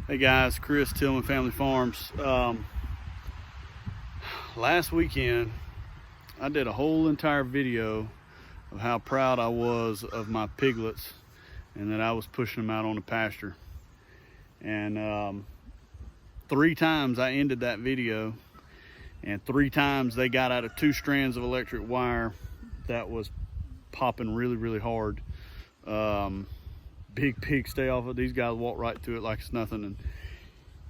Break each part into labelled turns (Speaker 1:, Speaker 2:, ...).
Speaker 1: Hey guys, Chris, Tillman Family Farms. Last weekend I did a whole entire video of how proud I was of my piglets and that I was pushing them out on the pasture. And 3 times I ended that video, and 3 times they got out of 2 strands of electric wire that was popping really hard. Big pig, stay off it. These guys walk right through it like it's nothing.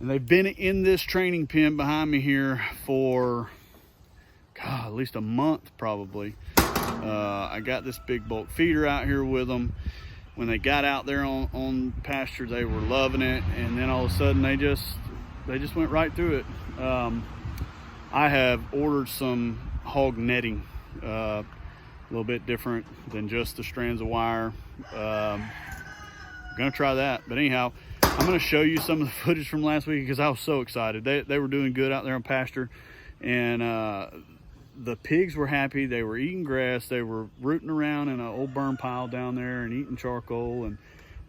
Speaker 1: And they've been in this training pen behind me here for, God, at least a month probably. I got this big bulk feeder out here with them. When they got out there on pasture, they were loving it, and then all of a sudden they just went right through it. I have ordered some hog netting, a little bit different than just the strands of wire. Gonna try that, but anyhow, I'm gonna show you some of the footage from last week because I was so excited. They were doing good out there on pasture, and the pigs were happy. They were eating grass. They were rooting around in an old burn pile down there and eating charcoal, and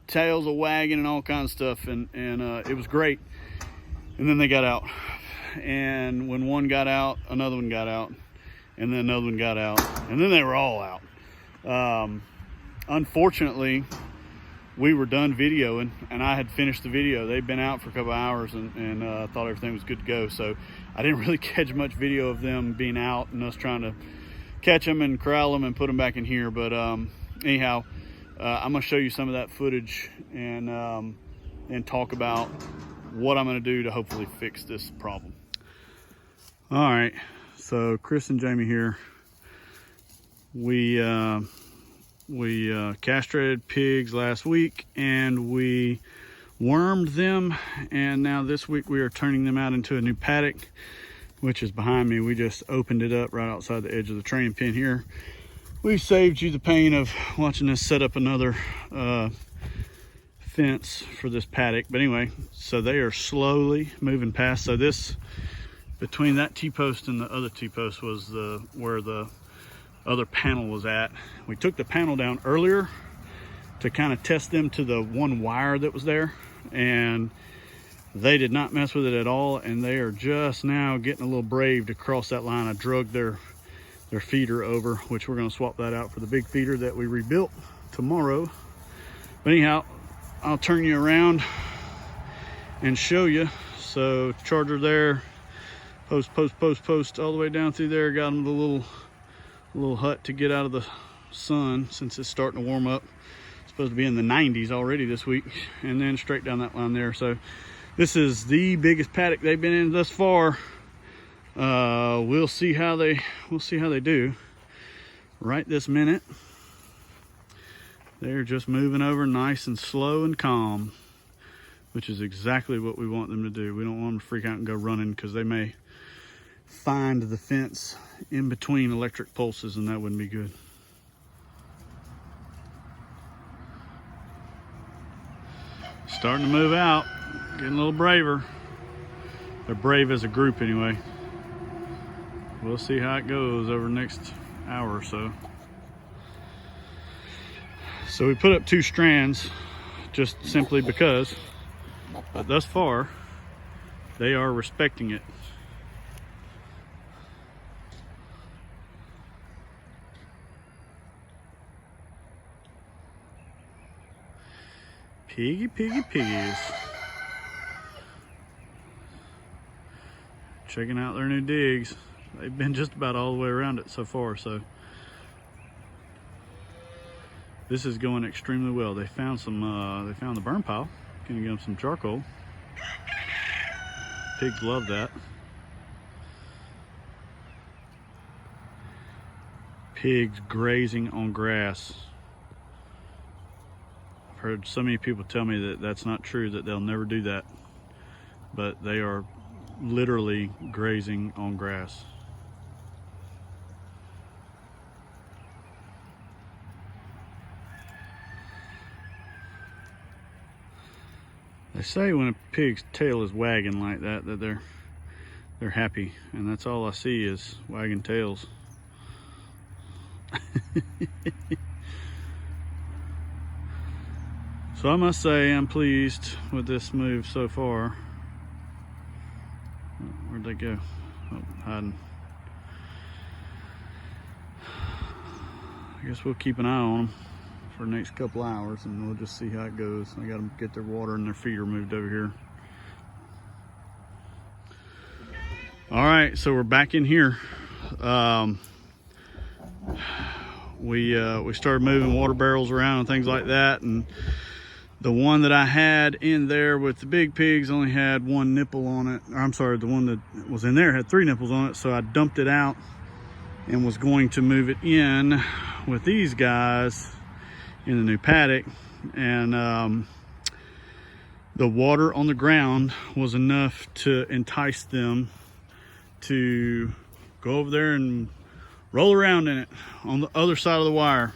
Speaker 1: tails a wagging and all kinds of stuff, and it was great. And then they got out, and when one got out, another one got out, and then another one got out, and then they were all out. Unfortunately, we were done videoing and I had finished the video. They'd been out for a couple hours and thought everything was good to go. So I didn't really catch much video of them being out and us trying to catch them and corral them and put them back in here. But anyhow, I'm gonna show you some of that footage and talk about what I'm gonna do to hopefully fix this problem. All right, so Chris and Jamie here. We castrated pigs last week and we wormed them, and now this week we are turning them out into a new paddock, which is behind me. We just opened it up right outside the edge of the training pen here. We saved you the pain of watching us set up another fence for this paddock. But anyway, so they are slowly moving past. So this, between that T-post and the other T-post, was where the other panel was at. We took the panel down earlier to kind of test them to the one wire that was there, and they did not mess with it at all, and they are just now getting a little brave to cross that line. I drug their feeder over, which we're going to swap that out for the big feeder that we rebuilt tomorrow. But anyhow, I'll turn you around and show you. So charger there, post all the way down through there. Got them the little hut to get out of the sun since it's starting to warm up. It's supposed to be in the 90s already this week, and then straight down that line there. So this is the biggest paddock they've been in thus far. We'll see how they do. Right this minute, they're just moving over nice and slow and calm, which is exactly what we want them to do. We don't want them to freak out and go running, because they may find the fence in between electric pulses, and that wouldn't be good. Starting to move out, getting a little braver. They're brave as a group anyway. We'll see how it goes over the next hour or so. So we put up 2 strands just simply because, but thus far they are respecting it. Piggies. Checking out their new digs. They've been just about all the way around it so far, so this is going extremely well. They found the burn pile. Gonna give them some charcoal. Pigs love that. Pigs grazing on grass. I've heard so many people tell me that that's not true, that they'll never do that, but they are literally grazing on grass. They say when a pig's tail is wagging like that, that they're happy, and that's all I see is wagging tails. So I must say I'm pleased with this move so far. Where'd they go? Oh, hiding. I guess we'll keep an eye on them for the next couple hours and we'll just see how it goes. I got them get their water and their feeder moved over here. All right, so we're back in here. We started moving water barrels around and things like that, and the one that I had in there with the big pigs only had one nipple on it. Or, I'm sorry, the one that was in there had 3 nipples on it, so I dumped it out and was going to move it in with these guys in the new paddock. And the water on the ground was enough to entice them to go over there and roll around in it on the other side of the wire.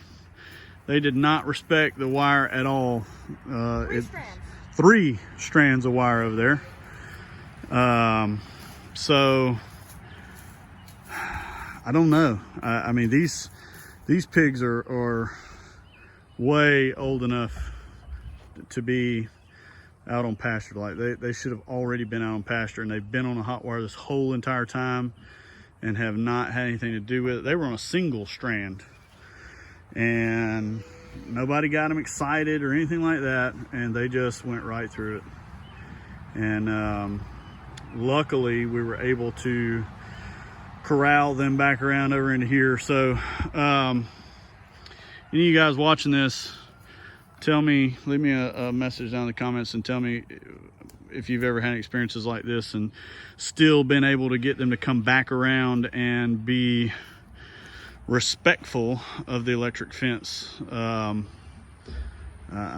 Speaker 1: They did not respect the wire at all. 3 strands of wire over there. So I don't know. I mean, these pigs are way old enough to be out on pasture. Like they should have already been out on pasture, and they've been on a hot wire this whole entire time and have not had anything to do with it. They were on a single strand and nobody got them excited or anything like that, and they just went right through it. And luckily we were able to corral them back around over into here. So any of you guys watching this, tell me, leave me a message down in the comments and tell me if you've ever had experiences like this and still been able to get them to come back around and be respectful of the electric fence. I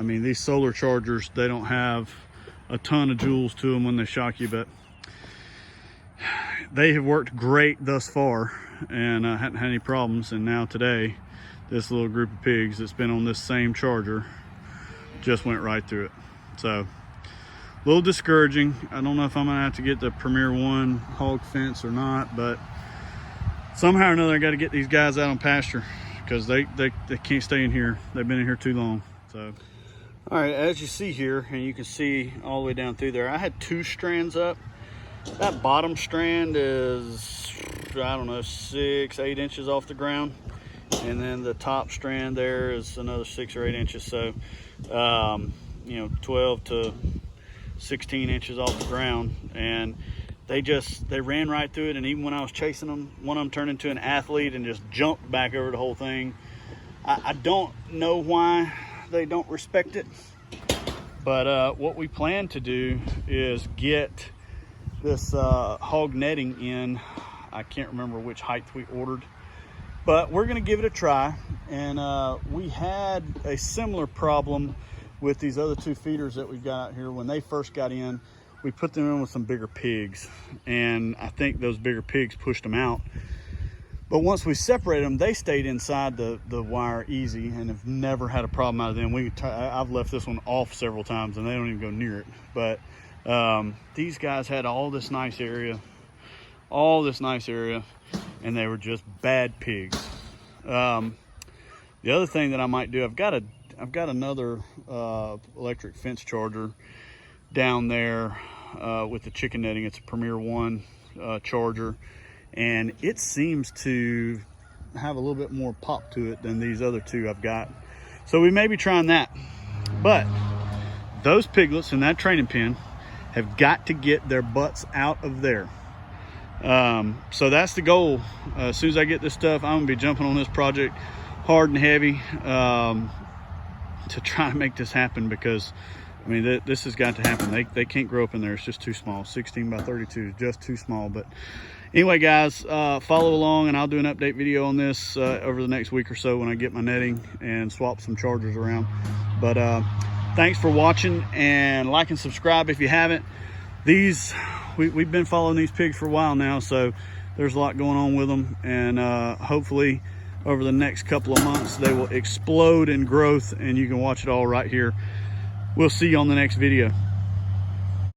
Speaker 1: mean, these solar chargers, they don't have a ton of joules to them when they shock you, but they have worked great thus far, and I hadn't had any problems. And now today, this little group of pigs that's been on this same charger just went right through it. So a little discouraging. I don't know if I'm gonna have to get the Premier One hog fence or not, but somehow or another I got to get these guys out on pasture because they can't stay in here. They've been in here too long. So all right, as you see here, and you can see all the way down through there, I had 2 strands up. That bottom strand is, I don't know, 6-8 inches off the ground, and then the top strand there is another 6 or 8 inches. So you know, 12 to 16 inches off the ground, and they ran right through it. And even when I was chasing them, one of them turned into an athlete and just jumped back over the whole thing. I don't know why they don't respect it, but what we plan to do is get this hog netting in. I can't remember which height we ordered, but we're gonna give it a try. And we had a similar problem with these other 2 feeders that we've got out here. When they first got in, we put them in with some bigger pigs, and I think those bigger pigs pushed them out. But once we separated them, they stayed inside the wire easy and have never had a problem out of them. I've left this one off several times and they don't even go near it. But these guys had all this nice area, and they were just bad pigs. The other thing that I might do, I've got another electric fence charger down there with the chicken netting. It's a Premier One charger, and it seems to have a little bit more pop to it than these other 2 I've got. So we may be trying that. But those piglets in that training pen have got to get their butts out of there. So that's the goal. As soon as I get this stuff, I'm gonna be jumping on this project hard and heavy to try to make this happen, because I mean, this has got to happen. They can't grow up in there. It's just too small. 16 by 32 is just too small. But anyway, guys, follow along, and I'll do an update video on this over the next week or so when I get my netting and swap some chargers around. But thanks for watching, and like and subscribe if you haven't. We've been following these pigs for a while now, so there's a lot going on with them, and hopefully over the next couple of months they will explode in growth, and you can watch it all right here. We'll see you on the next video.